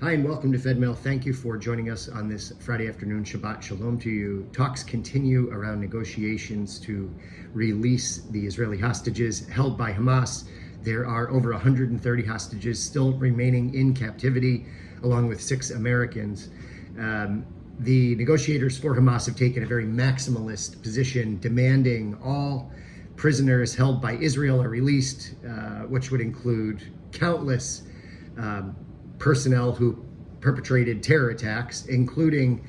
Hi and welcome to FedMail. Thank you for joining us on this Friday afternoon. Shabbat Shalom to you. Talks continue around negotiations to release the Israeli hostages held by Hamas. There are over 130 hostages still remaining in captivity, along with 6 Americans. The negotiators for Hamas have taken a very maximalist position, demanding all prisoners held by Israel are released, which would include countless personnel who perpetrated terror attacks, including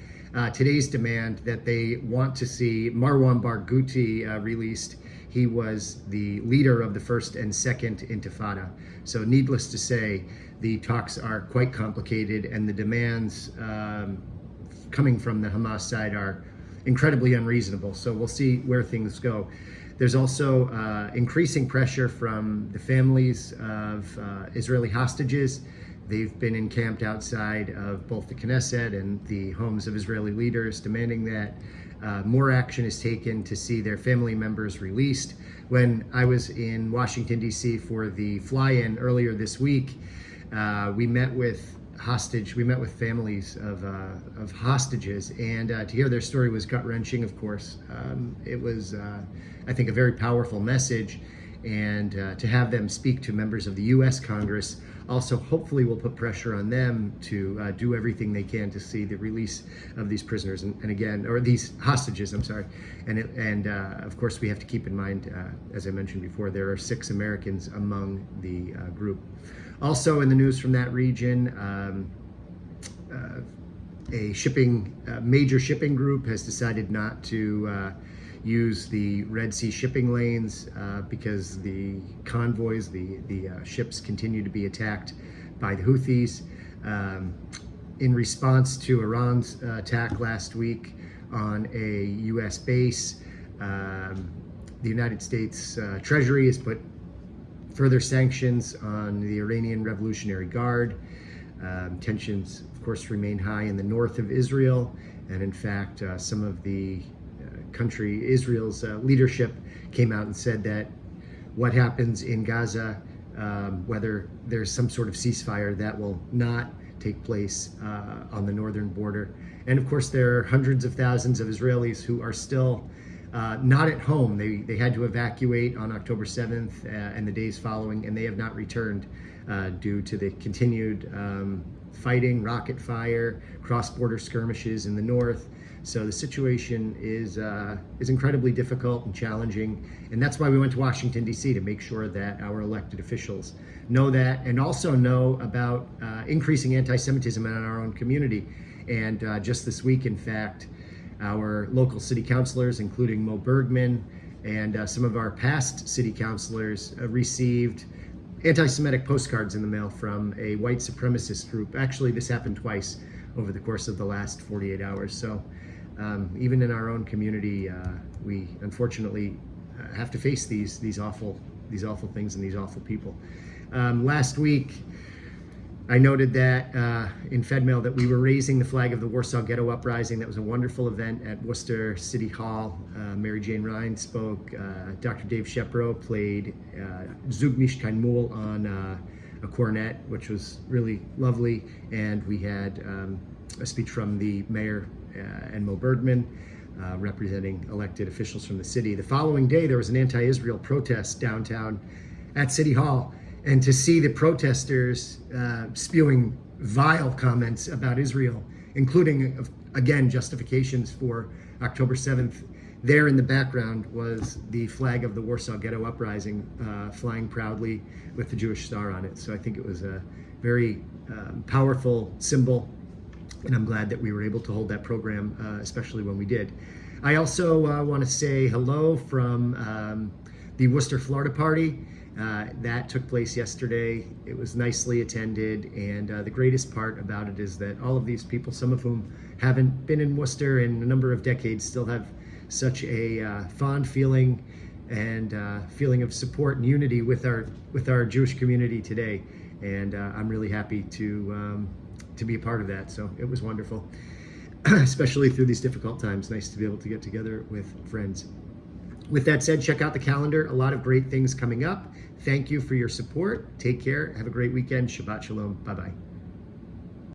today's demand that they want to see Marwan Barghouti released. He was the leader of the first and second Intifada. So needless to say, the talks are quite complicated, and the demands coming from the Hamas side are incredibly unreasonable. So we'll see where things go. There's also increasing pressure from the families of Israeli hostages. They've been encamped outside of both the Knesset and the homes of Israeli leaders, demanding that more action is taken to see their family members released. When I was in Washington, D.C. for the fly-in earlier this week, we met with families of hostages, and to hear their story was gut-wrenching, of course. It was, I think, a very powerful message, and to have them speak to members of the U.S. Congress also hopefully will put pressure on them to do everything they can to see the release of these prisoners or these hostages, I'm sorry. And of course, we have to keep in mind, as I mentioned before, there are 6 Americans among the group. Also in the news from that region, a major shipping group has decided not to use the Red Sea shipping lanes because the convoys, the ships continue to be attacked by the Houthis. In response to Iran's attack last week on a U.S. base, the United States Treasury has put further sanctions on the Iranian Revolutionary Guard. Tensions, of course, remain high in the north of Israel, and in fact, some of the Israel's leadership came out and said that what happens in Gaza, whether there's some sort of ceasefire, that will not take place on the northern border. And of course, there are hundreds of thousands of Israelis who are still not at home. They had to evacuate on October 7th and the days following, and they have not returned due to the continued fighting, rocket fire, cross-border skirmishes in the north. So the situation is incredibly difficult and challenging, and that's why we went to Washington, D.C. to make sure that our elected officials know that, and also know about increasing anti-Semitism in our own community. And just this week, in fact, our local city councilors, including Mo Bergman, and some of our past city councilors received anti-Semitic postcards in the mail from a white supremacist group. Actually, this happened twice over the course of the last 48 hours. So even in our own community, we unfortunately have to face these awful things and these awful people. Last week, I noted that in FedMail that we were raising the flag of the Warsaw Ghetto Uprising. That was a wonderful event at Worcester City Hall. Mary Jane Ryan spoke. Dr. Dave Shepro played Zug nicht kein Mul on a cornet, which was really lovely. And we had a speech from the mayor and Mo Bergman, representing elected officials from the city. The following day, there was an anti-Israel protest downtown at City Hall. And to see the protesters spewing vile comments about Israel, including, again, justifications for October 7th, there in the background was the flag of the Warsaw Ghetto Uprising flying proudly with the Jewish star on it. So I think it was a very powerful symbol, and I'm glad that we were able to hold that program, especially when we did. I also want to say hello from the Worcester Florida Party. That took place yesterday. It was nicely attended, and the greatest part about it is that all of these people, some of whom haven't been in Worcester in a number of decades, still have such a fond feeling and feeling of support and unity with our Jewish community today. And I'm really happy to be a part of that. So it was wonderful, especially through these difficult times. Nice to be able to get together with friends. With that said, check out the calendar. A lot of great things coming up. Thank you for your support. Take care. Have a great weekend. Shabbat Shalom. Bye-bye.